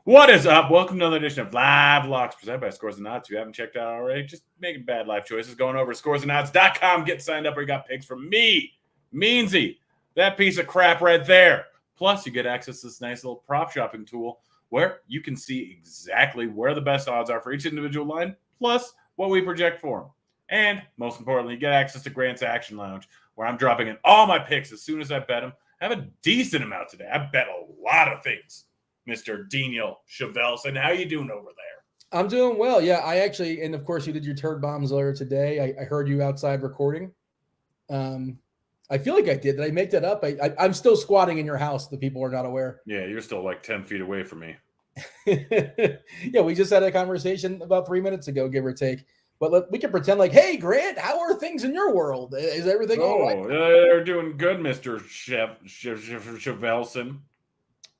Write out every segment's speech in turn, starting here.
What is up? Welcome to another edition of Live Locks presented by Scores and Odds. If you haven't checked out already, just making bad life choices. Going over to scoresandodds.com. Get signed up where you got picks from me, Meansy, that piece of crap right there. Plus, you get access to this nice little prop shopping tool where you can see exactly where the best odds are for each individual line, plus what we project for them. And most importantly, you get access to Grant's Action Lounge, where I'm dropping in all my picks as soon as I bet them. I have a decent amount today. I bet a lot of things. Mr. Daniel Chevelson, how you doing over there? I'm doing well. Yeah, I actually, and of course, you did your turd bombs earlier today. I heard you outside recording. I feel like I did. Did I make that up? I'm still squatting in your house. The people are not aware. Yeah, you're still like 10 feet away from me. Yeah, we just had a conversation about 3 minutes ago, give or take. But we can pretend like, hey, Grant, how are things in your world? Is everything all right? They're doing good, Mr. Chevelson.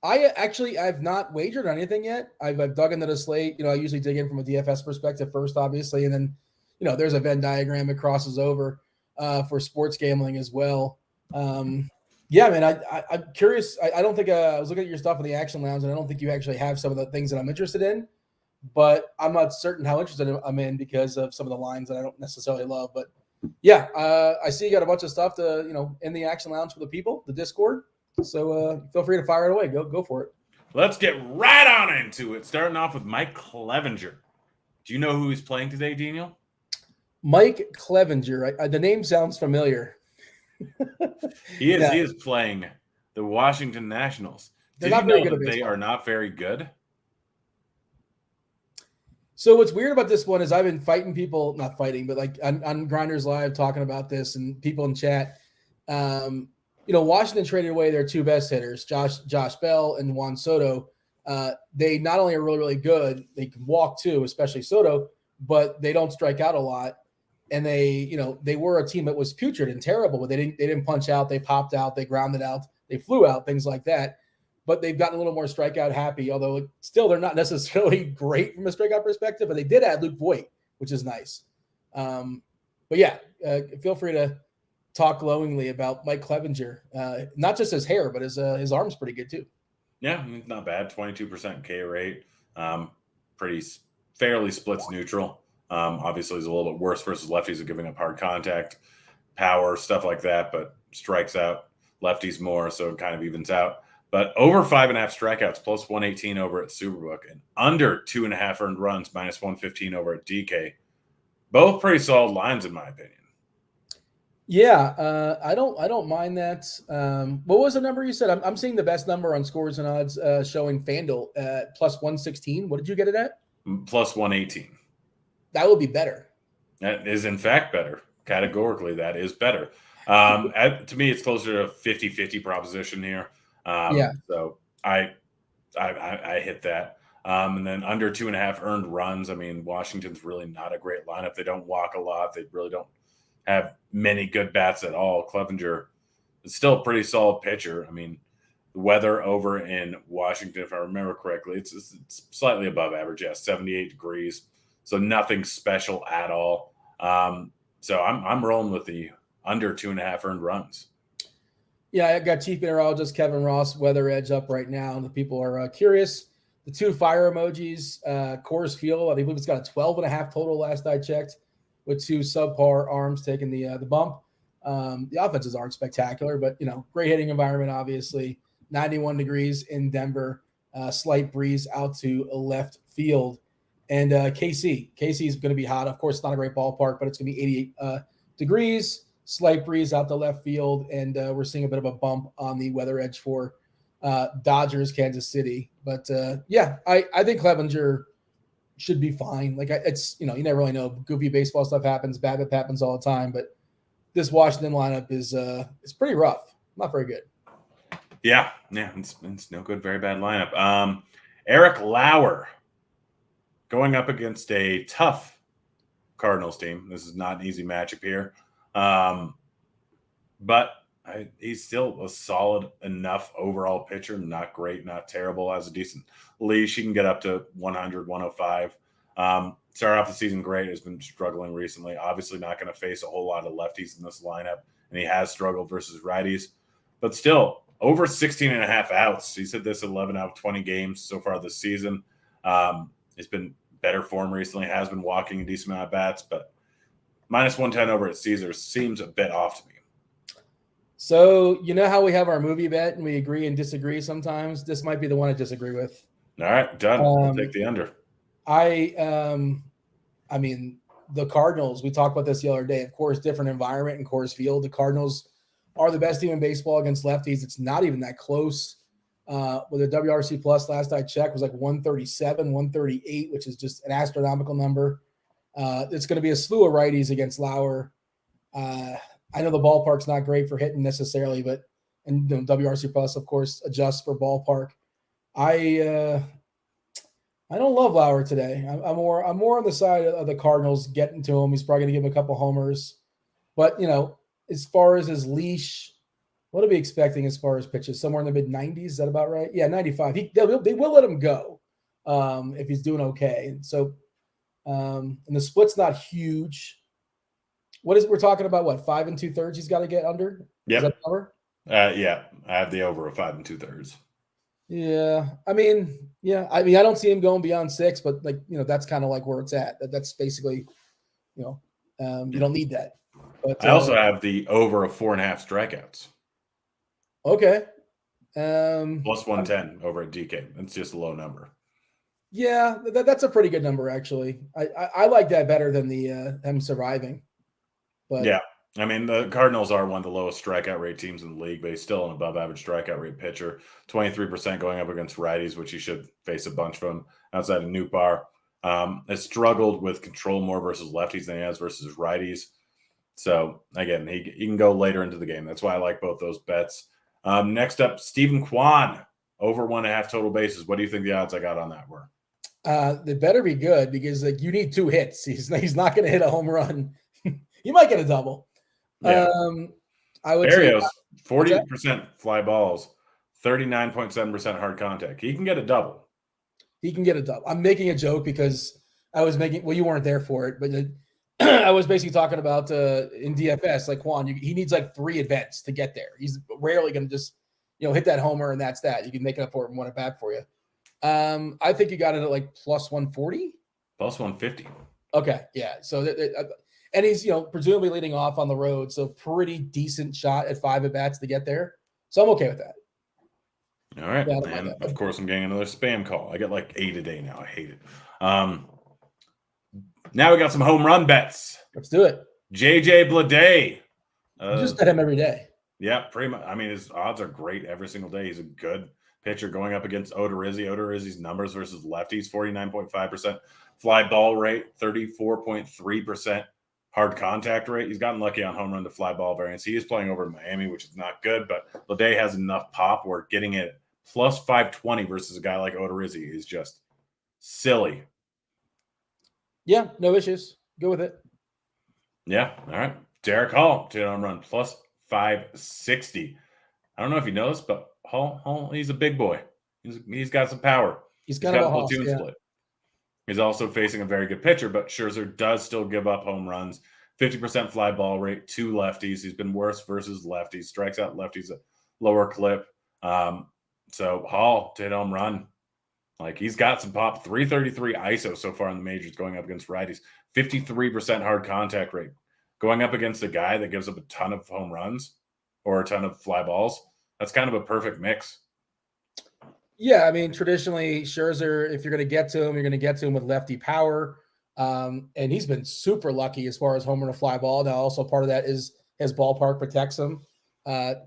I've not wagered on anything yet. I've dug into the slate. I usually dig in from a DFS perspective first, obviously, and then there's a Venn diagram that crosses over for sports gambling as well. Yeah, man, I'm curious. I don't think I was looking at your stuff in the Action Lounge, and I don't think you actually have some of the things that I'm interested in. But I'm not certain how interested I'm in because of some of the lines that I don't necessarily love. But yeah, I see you got a bunch of stuff to in the Action Lounge for the people, the Discord. So feel free to fire it away. Go for it. Let's get right on into it. Starting off with Mike Clevenger. Do you know who he's playing today, Daniel? Mike Clevenger. The name sounds familiar. He is playing the Washington Nationals. Did you know that they are not very good? So what's weird about this one is I've been fighting people, not fighting, but like on Grinders Live talking about this and people in chat. Washington traded away their two best hitters, Josh Bell and Juan Soto. They not only are really, really good, they can walk too, especially Soto, but they don't strike out a lot. And they were a team that was putrid and terrible, but they didn't punch out, they popped out, they grounded out, they flew out, things like that. But they've gotten a little more strikeout happy, although still they're not necessarily great from a strikeout perspective, but they did add Luke Voit, which is nice. But yeah, feel free to talk glowingly about Mike Clevenger. Not just his hair, but his arm's pretty good too. Yeah, not bad. 22% K rate. Fairly splits neutral. Obviously, he's a little bit worse versus lefties of giving up hard contact, power, stuff like that, but strikes out lefties more, so it kind of evens out. But over 5.5 strikeouts, plus 118 over at Superbook, and under 2.5 earned runs, minus 115 over at DK. Both pretty solid lines, in my opinion. Yeah, I don't mind that. What was the number you said? I'm seeing the best number on Scores and Odds showing FanDuel at plus 116. What did you get it at? Plus 118. That would be better. That is, in fact, better. Categorically, that is better. To me, it's closer to a 50-50 proposition here. So I hit that. And then under 2.5 earned runs. I mean, Washington's really not a great lineup. They don't walk a lot. They really don't have many good bats at all. Clevenger is still a pretty solid pitcher. I mean, the weather over in Washington, if I remember correctly, it's slightly above average. Yeah, 78 degrees. So nothing special at all. So I'm rolling with the under 2.5 earned runs. Yeah, I got Chief Meteorologist Kevin Ross Weather Edge up right now, and the people are curious. The two fire emojis, Coors Field, I believe it's got a 12.5 total last I checked, with two subpar arms taking the bump. The offenses aren't spectacular, but great hitting environment, obviously. 91 degrees in Denver, slight breeze out to left field. And KC is going to be hot. Of course, it's not a great ballpark, but it's going to be 88 degrees. Slight breeze out the left field, and we're seeing a bit of a bump on the weather edge for Dodgers, Kansas City. But yeah, I think Clevenger should be fine. Like it's you never really know. Goofy baseball stuff happens, BABIP happens all the time. But this Washington lineup is pretty rough. Not very good. Yeah, it's no good. Very bad lineup. Eric Lauer going up against a tough Cardinals team. This is not an easy matchup here. But he's still a solid enough overall pitcher. Not great, not terrible. Has a decent leash. He can get up to 100, 105. Started off the season great. Has been struggling recently. Obviously not going to face a whole lot of lefties in this lineup. And he has struggled versus righties. But still, over 16 and a half outs. He's hit this 11 out of 20 games so far this season. He's been better form recently, has been walking a decent amount of bats, but minus 110 over at Caesars seems a bit off to me. So you know how we have our movie bet and we agree and disagree sometimes? This might be the one I disagree with. All right, done. I'll take the under. I mean, the Cardinals, we talked about this the other day. Of course, different environment in Coors Field. The Cardinals are the best team in baseball against lefties. It's not even that close. With a WRC plus last I checked was like 137, 138, which is just an astronomical number. It's going to be a slew of righties against Lauer. I know the ballpark's not great for hitting necessarily, but and WRC plus, of course, adjusts for ballpark. I don't love Lauer today. I'm more on the side of the Cardinals getting to him. He's probably going to give him a couple homers, but as far as his leash, what are we expecting as far as pitches? Somewhere in the mid 90s. Is that about right? Yeah, 95. They will let him go if he's doing okay. And so, and the split's not huge. We're talking about? What, 5 2/3? He's got to get under. Yep. Is that the number? Yeah, I have the over of 5 2/3. Yeah, I mean, I don't see him going beyond 6, but that's kind of like where it's at. That's basically, you don't need that. But I also have the over of 4.5 strikeouts. Okay. Plus 110 over at DK. That's just a low number. Yeah, that's a pretty good number, actually. I like that better than the him surviving. But yeah, I mean, the Cardinals are one of the lowest strikeout rate teams in the league, but he's still an above average strikeout rate pitcher. 23% going up against righties, which he should face a bunch from outside of Nootbaar. Has struggled with control more versus lefties than he has versus righties. So, again, he can go later into the game. That's why I like both those bets. Next up, Stephen Kwan, over 1.5 total bases. What do you think the odds I got on that were? They better be good because you need 2 hits. He's not going to hit a home run. He might get a double. Yeah. I would Barrios, 40% fly balls, 39.7% hard contact. He can get a double. He can get a double. I'm making a joke because I was making – well, you weren't there for it, but I was basically talking about in DFS, like Juan, he needs like 3 events to get there. He's rarely going to just hit that homer and that's that. You can make it up for it and want it back for you. I think you got it at like plus 140? Plus 150. Okay, yeah. So and he's presumably leading off on the road, so pretty decent shot at 5 at bats to get there. So I'm okay with that. All right, and of course I'm getting another spam call. I get like 8 a day now. I hate it. Now we got some home run bets. Let's do it. JJ Bleday. You just bet him every day. Yeah, pretty much. I mean, his odds are great every single day. He's a good pitcher going up against Odorizzi. Odorizzi's numbers versus lefties, 49.5% fly ball rate, 34.3% hard contact rate. He's gotten lucky on home run to fly ball variance. He is playing over in Miami, which is not good, but Bleday has enough pop where getting it plus 520 versus a guy like Odorizzi is just silly. Yeah, no issues. Go with it. Yeah, all right. Derrick Hall, 2-home run, plus 560. I don't know if you know this, but Hall, he's a big boy. He's got some power. He's got a platoon split. He's also facing a very good pitcher, but Scherzer does still give up home runs. 50% fly ball rate, 2 lefties. He's been worse versus lefties. Strikes out lefties at lower clip. So Hall to hit home run. Like, he's got some pop. 333 ISO so far in the majors going up against righties. 53% hard contact rate. Going up against a guy that gives up a ton of home runs or a ton of fly balls, that's kind of a perfect mix. Yeah, I mean, traditionally, Scherzer, if you're going to get to him, you're going to get to him with lefty power. And he's been super lucky as far as home run to fly ball. Now, also part of that is his ballpark protects him.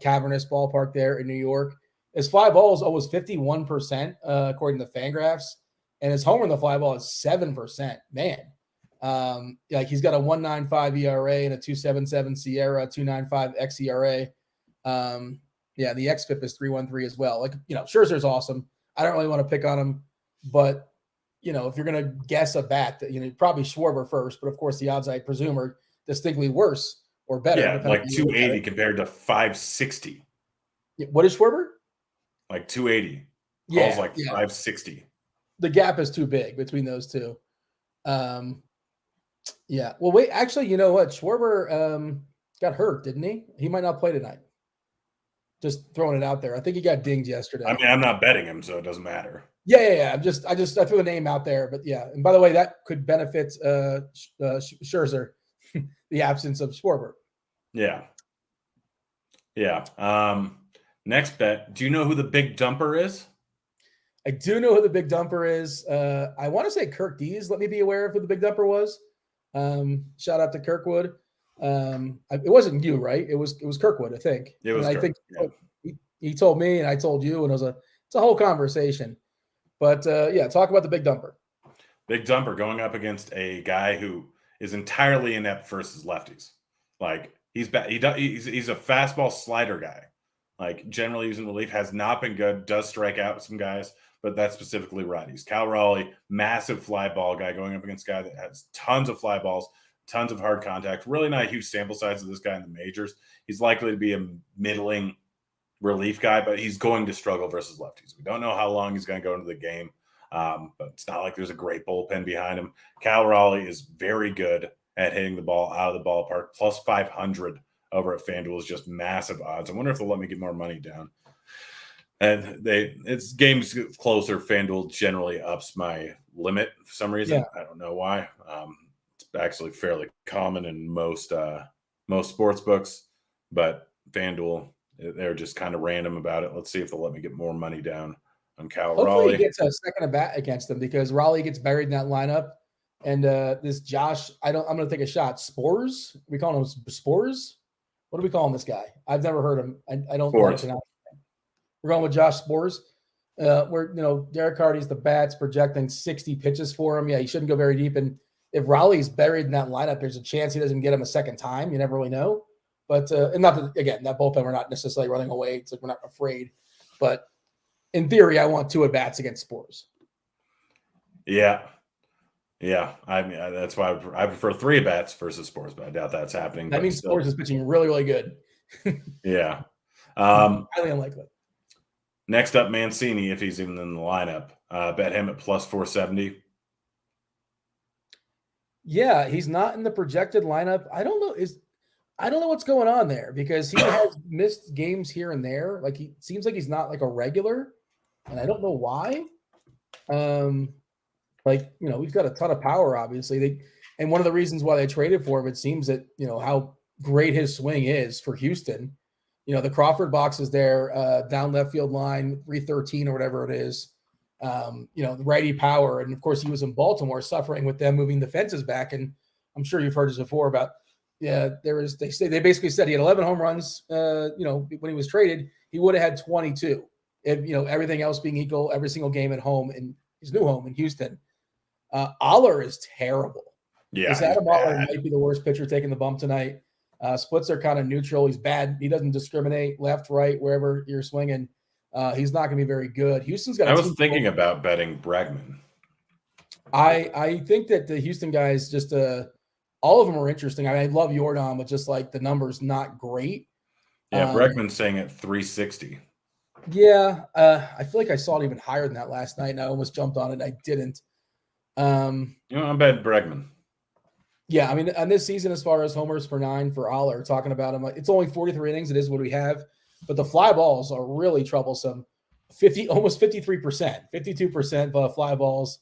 Cavernous ballpark there in New York. His fly ball is almost 51%, according to Fangraphs. And his home run to fly ball is 7%. Man. Like, he's got a 1.95 ERA and a 2.77 Sierra, 2.95 xERA. Yeah, the xFIP is 3.13 as well. Like, Scherzer's awesome. I don't really want to pick on him, but if you're going to guess a bat, probably Schwarber first, but of course the odds I presume are distinctly worse or better. Yeah, like 280 compared to 560. What is Schwarber? Like 280. Yeah, Hall's like 560. The gap is too big between those two. Yeah. Well, wait. Actually, you know what? Schwarber got hurt, didn't he? He might not play tonight. Just throwing it out there. I think he got dinged yesterday. I mean, I'm not betting him, so it doesn't matter. Yeah. I threw the name out there, but yeah. And by the way, that could benefit Scherzer, the absence of Schwarber. Yeah. Next bet. Do you know who the big dumper is? I do know who the big dumper is. I want to say Kirk Dees. Let me be aware of who the big dumper was. Shout out to Kirkwood. It wasn't you, right? It was Kirkwood, I think. It was. I think he told me, and I told you, and it's a whole conversation. But talk about the big dumper. Big dumper going up against a guy who is entirely inept versus lefties. Like he's bad. He's a fastball slider guy. Like generally using relief, has not been good. Does strike out some guys, but that's specifically righties. Cal Raleigh, massive fly ball guy going up against a guy that has tons of fly balls, tons of hard contact. Really not a huge sample size of this guy in the majors. He's likely to be a middling relief guy, but he's going to struggle versus lefties. We don't know how long he's going to go into the game, but it's not like there's a great bullpen behind him. Cal Raleigh is very good at hitting the ball out of the ballpark. Plus 500 over at FanDuel is just massive odds. I wonder if they'll let me get more money down. And it's games closer. FanDuel generally ups my limit for some reason. Yeah. I don't know why. It's actually fairly common in most sports books, but FanDuel, they're just kind of random about it. Let's see if they'll let me get more money down on Cal Raleigh. Hopefully he gets a second at bat against them because Raleigh gets buried in that lineup. And this Josh, I'm going to take a shot. Spores? We call him Spores? What do we call him, this guy? I've never heard him. I don't know how to pronounce him. We're going with Josh Spores. Derrick Hardy's the bats projecting 60 pitches for him. Yeah, he shouldn't go very deep. And if Raleigh's buried in that lineup, there's a chance he doesn't get him a second time. You never really know. But and not that, again, that bullpen, we're not necessarily running away. It's like we're not afraid. But in theory, I want 2 at-bats against Spores. Yeah. I mean, that's why I prefer 3 at-bats versus Spores, but I doubt that's happening. That means Spores is pitching really, really good. Yeah. Highly unlikely. Next up, Mancini, if he's even in the lineup. Bet him at plus 470. Yeah, he's not in the projected lineup. I don't know what's going on there because he has missed games here and there. Like he seems like he's not like a regular, and I don't know why. He's got a ton of power, obviously. And one of the reasons why they traded for him, it seems that, how great his swing is for Houston. The Crawford box is there, down left field line, 313 or whatever it is. The righty power. And of course, he was in Baltimore suffering with them moving the fences back. And I'm sure you've heard this before about, they basically said he had 11 home runs, when he was traded, he would have had 22 if, everything else being equal, every single game at home in his new home in Houston. Aller is terrible. Yeah. Adam Aller might be the worst pitcher taking the bump tonight. Splits are kind of neutral. He's bad. He doesn't discriminate left, right, wherever you're swinging. He's not going to be very good. Houston's got. I was thinking about betting Bregman. I think that the Houston guys just all of them are interesting. I mean, I love Jordan, but just like the numbers not great. Yeah, Bregman's saying at 360. Yeah, I feel like I saw it even higher than that last night, and I almost jumped on it. I didn't. I'm betting Bregman. Yeah, I mean, on this season, as far as homers per 9 for Aller, talking about him, it's only 43 innings. It is what we have, but the fly balls are really troublesome. Almost 53%, 52% fly balls,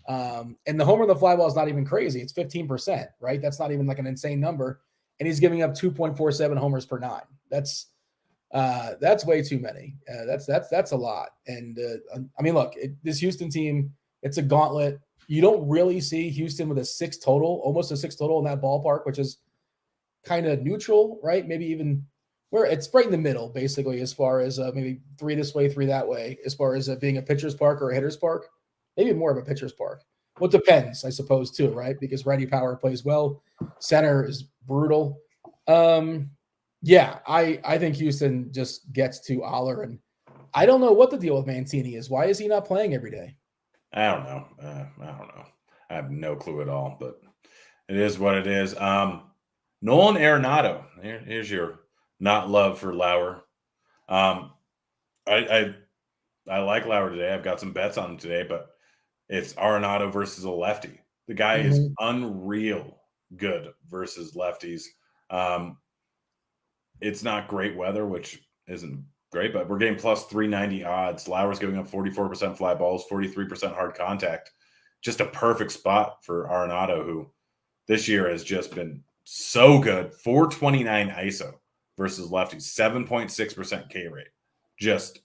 and the homer on the fly ball is not even crazy. It's 15%, right? That's not even like an insane number, and he's giving up 2.47 homers per 9. That's way too many. That's a lot. And I mean, look, this Houston team, it's a gauntlet. You don't really see Houston with almost a 6 total in that ballpark, which is kind of neutral, right? Maybe even where it's right in the middle, basically, as far as maybe 3 this way, 3 that way, as far as being a pitcher's park or a hitter's park, maybe more of a pitcher's park. Well, it depends, I suppose, too, right? Because righty power plays well. Center is brutal. Yeah, I think Houston just gets to Aller, and I don't know what the deal with Mancini is. Why is he not playing every day? I don't know. I have no clue at all, but it is what it is. Nolan Arenado. Here's your not love for Lauer. I like Lauer today. I've got some bets on him today, but it's Arenado versus a lefty. The guy is unreal good versus lefties. It's not great weather, which isn't great, but we're getting plus 390 odds. Lauer's giving up 44% fly balls, 43% hard contact. Just a perfect spot for Arenado, who this year has just been so good. 429 ISO versus lefties, 7.6% K rate. Just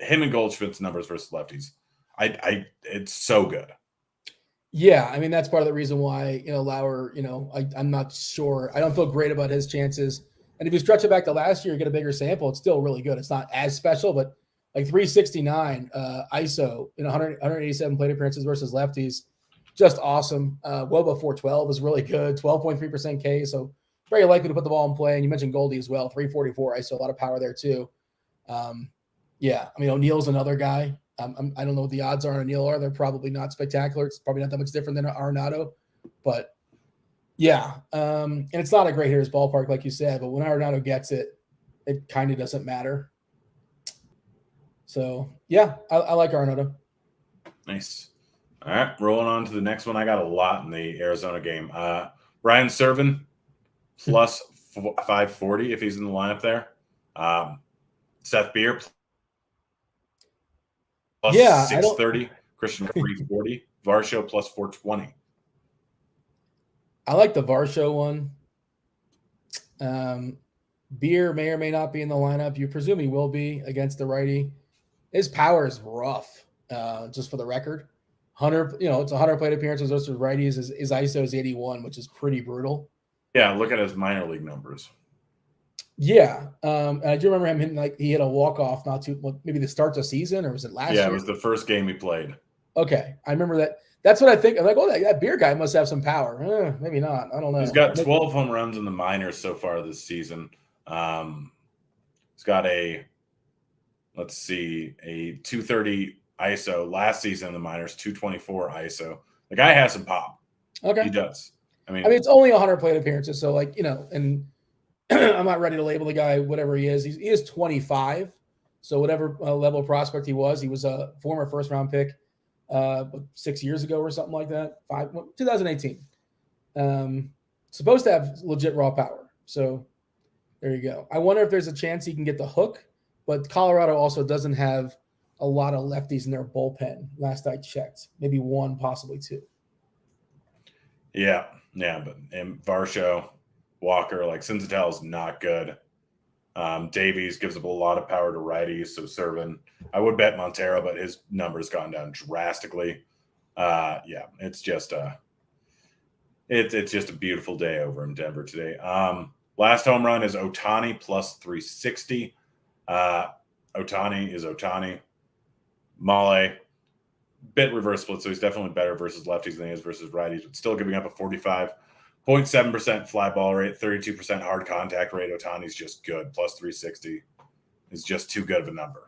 him and Goldschmidt's numbers versus lefties. It's so good. Yeah, I mean, that's part of the reason why, Lauer, I'm not sure. I don't feel great about his chances. And if you stretch it back to last year, get a bigger sample, it's still really good. It's not as special, but like 369 ISO in 187 plate appearances versus lefties, just awesome. Woba 412 is really good, 12.3% K, so very likely to put the ball in play. And you mentioned Goldie as well, 344 ISO, a lot of power there too. Yeah, I mean, O'Neill's another guy. I don't know what the odds are on O'Neill are. They're probably not spectacular. It's probably not that much different than Arenado, but yeah. And it's not a great hitter's ballpark, like you said, but when Arenado gets it, it kind of doesn't matter. So yeah, I like Arenado. Nice. All right, rolling on to the next one. I got a lot in the Arizona game. Ryan Serven plus 540 if he's in the lineup there. Seth Beer plus 630. Christian 340. Varsho plus 420. I like the Varsho one. Beer may or may not be in the lineup. You presume he will be against the righty. His power is rough, just for the record. 100, it's 100 plate appearances versus righties. His ISO is 81, which is pretty brutal. Yeah, look at his minor league numbers. Yeah, and I do remember him hitting, like, he hit a walk-off maybe the start of the season, or was it last year? Yeah, it was the first game he played. Okay, I remember that. That's what I think. I'm like, oh, that Beer guy must have some power. Maybe not. I don't know. He's got 12 home runs in the minors so far this season. He's got a 230 ISO last season in the minors, 224 ISO. The guy has some pop. Okay. He does. I mean, it's only 100 plate appearances, so and I'm not ready to label the guy whatever he is. He is 25, so whatever level of prospect he was a former first-round pick 6 years ago or something like that, 2018. Supposed to have legit raw power. So there you go. I wonder if there's a chance he can get the hook, but Colorado also doesn't have a lot of lefties in their bullpen. Last I checked, maybe one, possibly two. Yeah, but Varsho, Walker, like Senzattel is not good. Davies gives up a lot of power to righties, so Serven. I would bet Montero, but his number's gone down drastically. It's just a beautiful day over in Denver today. Last home run is Ohtani plus 360. Ohtani is Ohtani. Male, bit reverse split, so he's definitely better versus lefties than he is versus righties, but still giving up a 45.7% fly ball rate, 32% hard contact rate. Ohtani's just good. Plus 360 is just too good of a number.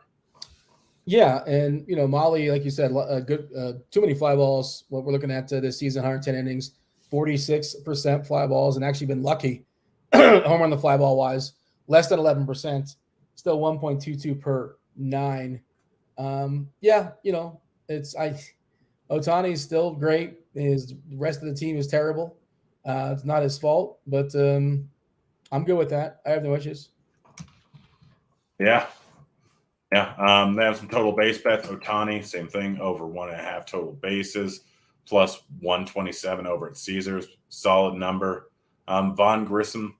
Yeah, and Male, like you said, good. Too many fly balls. What we're looking at this season, 110 innings, 46% fly balls, and actually been lucky home run the fly ball wise, less than 11%, still 1.22 per 9. Ohtani's still great. The rest of the team is terrible. It's not his fault, but I'm good with that. I have no issues. Yeah. They have some total base bets. Ohtani, same thing, over 1.5 total bases, plus 127 over at Caesars. Solid number. Von Grissom,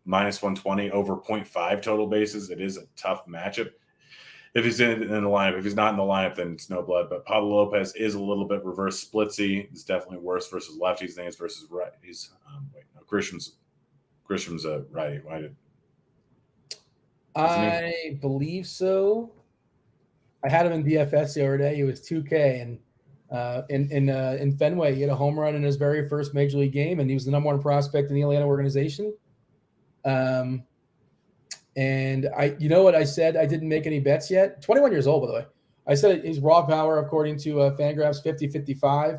minus 120, over 0.5 total bases. It is a tough matchup if he's in the lineup. If he's not in the lineup, then it's no blood. But Pablo Lopez is a little bit reverse splitsy. It's definitely worse versus lefties than it's versus righties. Grisham's a righty. I believe so. I had him in DFS the other day. He was 2K, and in Fenway, he had a home run in his very first major league game, and he was the number one prospect in the Atlanta organization. And you know what I said? I didn't make any bets yet. 21 years old, by the way. I said his raw power, according to Fangraphs, 50-55.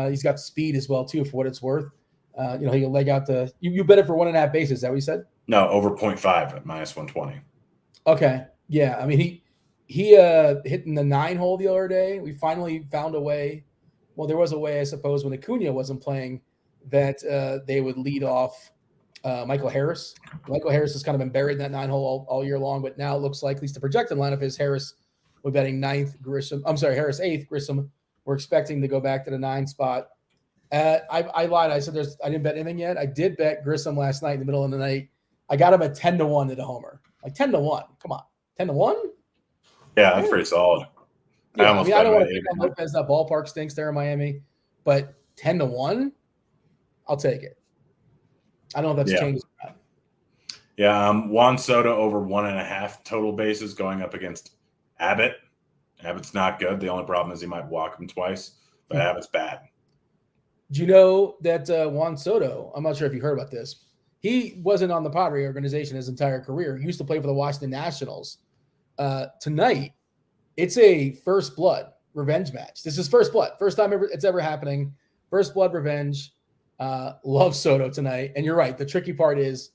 He's got speed as well, too, for what it's worth. He can leg out you bet it for 1.5 bases. Is that what you said? No, over 0.5 at minus 120. Okay. Yeah. I mean, he hit in the 9 hole the other day. We finally found a way. Well, there was a way, I suppose, when Acuna wasn't playing, that they would lead off Michael Harris. Michael Harris has kind of been buried in that 9-hole all year long, but now it looks like, at least the projected lineup is Harris. We're betting Harris 8th, Grissom. We're expecting to go back to the 9 spot. I lied. I said I didn't bet anything yet. I did bet Grissom last night in the middle of the night. I got him at 10-1 to the homer. Like 10-1. Come on. 10-1? Yeah, that's pretty solid. Yeah, I don't want to pick on Lopez. That ballpark stinks there in Miami, but 10-1, I'll take it. I don't know if that's changed or not. Yeah, Juan Soto over 1.5 total bases going up against Abbott. Abbott's not good. The only problem is he might walk him twice, but Abbott's bad. Do you know that Juan Soto, I'm not sure if you heard about this, he wasn't on the Padre organization his entire career. He used to play for the Washington Nationals. Tonight, it's a first blood revenge match. This is first blood. First time it's ever happening. First blood revenge. Love Soto tonight. And you're right. The tricky part is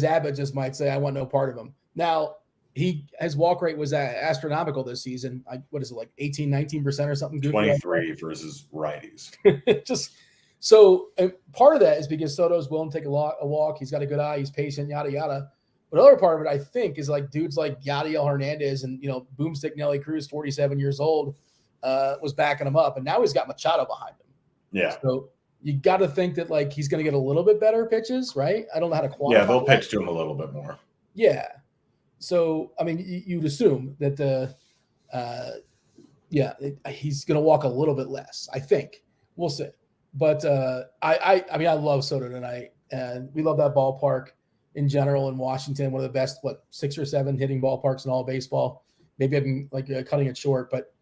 Abbott just might say, I want no part of him. Now, his walk rate was astronomical this season. What is it, like 18, 19% or something? 23 versus righties. So part of that is because Soto's willing to take a walk. He's got a good eye. He's patient, yada, yada. But other part of it, I think, is like dudes like Yadiel Hernandez and, Boomstick Nelly Cruz, 47 years old, was backing him up. And now he's got Machado behind him. Yeah. So you got to think that, like, he's going to get a little bit better pitches, right? I don't know how to quantify. Yeah, they'll pitch to him a little bit more. Yeah. So, I mean, you'd assume that he's going to walk a little bit less, I think. We'll see. But I love Soto tonight, and we love that ballpark in general in Washington. One of the best, 6 or 7 hitting ballparks in all of baseball. Maybe I'm cutting it short, but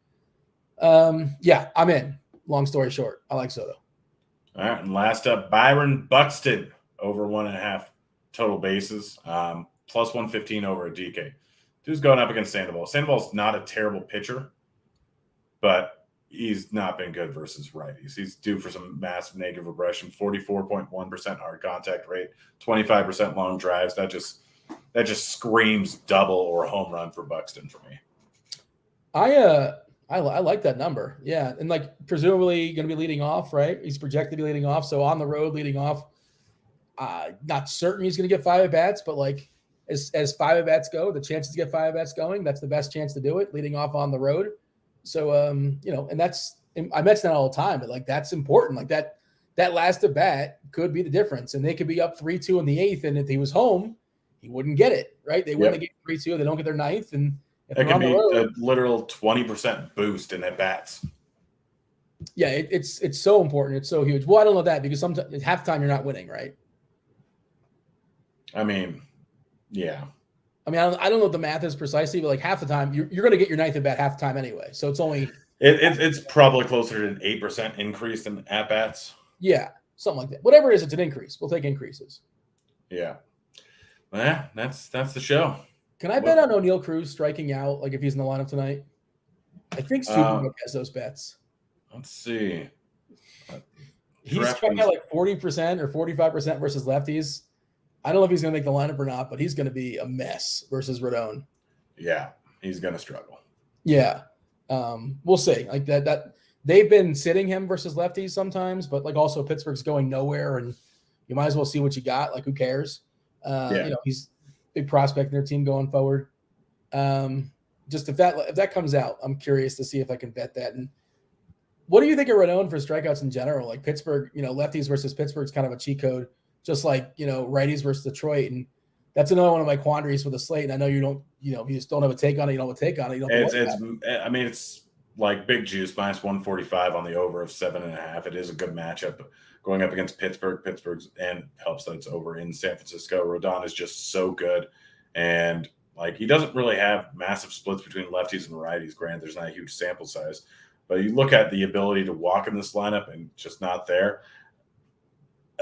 I'm in. Long story short, I like Soto. All right, and last up, Byron Buxton over 1.5 total bases, plus 115 over a DK. Dude's going up against Sandoval. Sandoval's not a terrible pitcher, but he's not been good versus righties. He's due for some massive negative regression. 44.1% hard contact rate, 25% long drives. That just screams double or home run for Buxton for me. I like that number. Yeah, and presumably going to be leading off, right? He's projected to be leading off, so on the road leading off. Not certain he's going to get 5 at bats, but as 5 at bats go, the chances to get 5 at bats going, that's the best chance to do it, leading off on the road. So, and I mention that all the time, but that's important. That last at bat could be the difference, and they could be up 3-2 in the 8th. And if he was home, he wouldn't get it, right? They win the game 3-2. They don't get their 9th. And if it could be a literal 20% boost in at bats. Yeah. It's so important. It's so huge. Well, I don't know that because sometimes at halftime you're not winning, right? I mean, yeah. I don't know what the math is precisely, but half the time you're going to get your 9th at bat half the time anyway. So it's only it's probably closer to an 8% increase in at bats. Yeah, something like that. Whatever it is, it's an increase. We'll take increases. Yeah. Well, that's the show. Can I bet on O'Neal Cruz striking out if he's in the lineup tonight? I think Superbook has those bets. Let's see. He's striking out 40% or 45% versus lefties. I don't know if he's going to make the lineup or not, but he's going to be a mess versus Rodon. Yeah, he's going to struggle. Yeah, we'll see. That they've been sitting him versus lefties sometimes, but also Pittsburgh's going nowhere, and you might as well see what you got. Who cares? He's a big prospect in their team going forward. Just if that comes out, I'm curious to see if I can bet that. And what do you think of Rodon for strikeouts in general? Pittsburgh, lefties versus Pittsburgh's kind of a cheat code. Just righties versus Detroit. And that's another one of my quandaries for the slate. And I know you don't, you just don't have a take on it. You don't have a take on it. You don't it's like big juice, minus 145 on the over of 7.5. It is a good matchup going up against Pittsburgh. Pittsburgh's and helps that it's over in San Francisco. Rodon is just so good. And he doesn't really have massive splits between lefties and righties. Granted, there's not a huge sample size. But you look at the ability to walk in this lineup and just not there.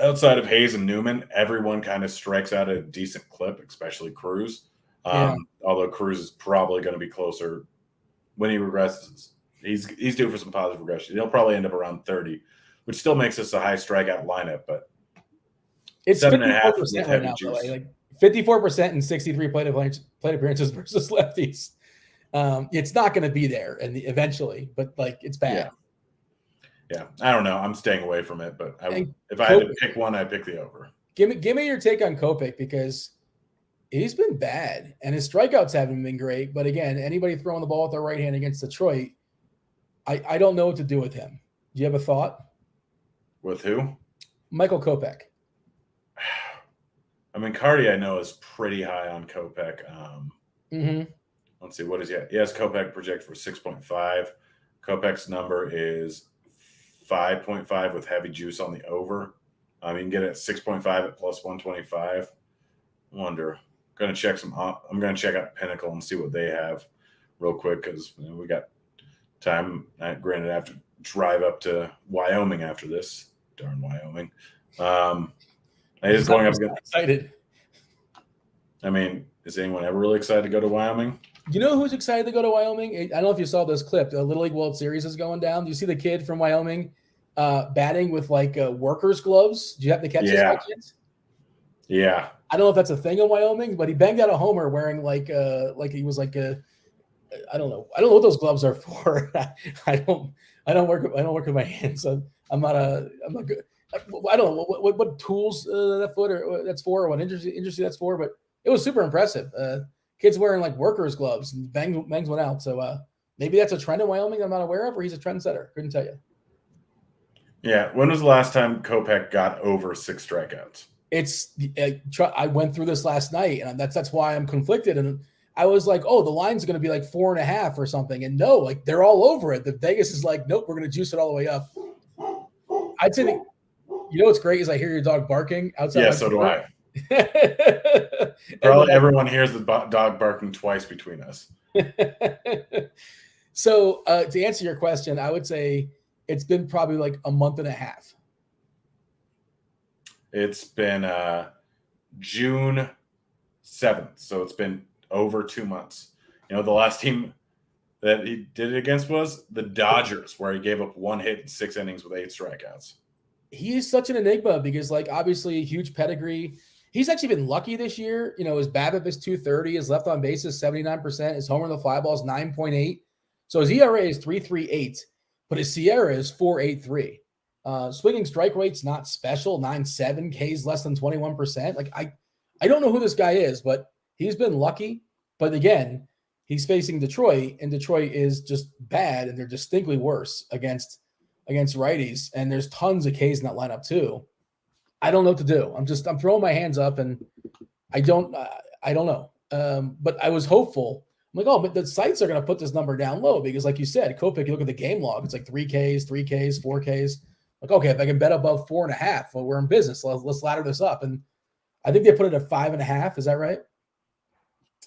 Outside of Hayes and Newman, everyone kind of strikes out at a decent clip, especially Cruz. Although Cruz is probably going to be closer when he regresses. He's due for some positive regression. He'll probably end up around 30, which still makes this a high strikeout lineup. But it's 54% right now. 54% and 63 plate appearances versus lefties. It's not going to be there eventually, but it's bad. Yeah, I don't know. I'm staying away from it, but if I had to pick one, I'd pick the over. Give me your take on Kopech, because he's been bad and his strikeouts haven't been great. But again, anybody throwing the ball with their right hand against Detroit, I don't know what to do with him. Do you have a thought? With who? Michael Kopech. I mean, Cardi, I know, is pretty high on Kopech. Let's see, what is he at? Yes, Kopech project for 6.5. Kopech's number is 5.5 with heavy juice on the over. You can get it at 6.5 at plus 125. I wonder. I'm going to check out Pinnacle and see what they have real quick, because we got time. Granted, I have to drive up to Wyoming after this. Darn Wyoming. Is going up again. Excited. I mean, is anyone ever really excited to go to Wyoming? You know who's excited to go to Wyoming? I don't know if you saw this clip. The Little League World Series is going down. Do you see the kid from Wyoming batting with like workers' gloves? Do you have to catch this by chance? Yeah. I don't know if that's a thing in Wyoming, but he banged out a homer wearing like he was like a, I don't know what those gloves are for. I don't work with my hands. I'm not good. I don't know what tools that's for, or what industry that's for, but it was super impressive. Kids wearing like workers' gloves and bangs one out. So maybe that's a trend in Wyoming I'm not aware of, or he's a trendsetter. Couldn't tell you. Yeah. When was the last time Kopech got over 6 strikeouts? I went through this last night, and that's why I'm conflicted. And I was like, oh, the line's going to be like 4.5 or something. And no, like they're all over it. The Vegas is like, nope, we're going to juice it all the way up. I'd say, you know what's great is I heir your dog barking outside. Yeah, so do I. Probably everyone hears the dog barking twice between us. So to answer your question, I would say it's been probably like a month and a half. It's been June 7th, so it's been over 2 months. The last team that he did it against was the Dodgers, where he gave up 1 hit in 6 innings with 8 strikeouts. He is such an enigma because, like, obviously huge pedigree. He's actually been lucky this year. His BABIP is 230. His left on base is 79%. His homer in the fly ball is 9.8. So his ERA is 3.38, but his SIERA is 4.83. Swinging strike rate's not special, 9.7. K's less than 21%. Like, I don't know who this guy is, but he's been lucky. But again, he's facing Detroit, and Detroit is just bad, and they're distinctly worse against righties. And there's tons of K's in that lineup too. I don't know what to do. I'm throwing my hands up, and I don't know. But I was hopeful. I'm like, oh, but the sites are going to put this number down low because, like you said, Kopech, you look at the game log, it's like 3 Ks, 4 Ks. Like, okay, if I can bet above 4.5, well, we're in business. Let's ladder this up. And I think they put it at 5.5. Is that right?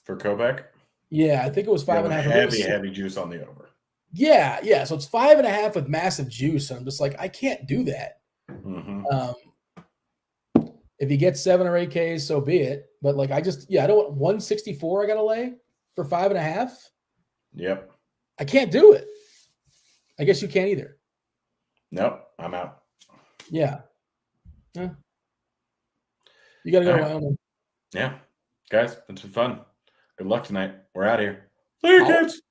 For Kopech? Yeah, I think it was 5.5. Heavy juice on the over. Yeah. So it's 5.5 with massive juice. And I'm just like, I can't do that. Mm-hmm. If he gets 7 or 8 Ks, so be it. But like, I don't want 164. I got to lay for 5.5. Yep. I can't do it. I guess you can't either. Nope. I'm out. Yeah. You got to go to Wyoming. Yeah. Guys, it's been fun. Good luck tonight. We're out of here. See you, kids.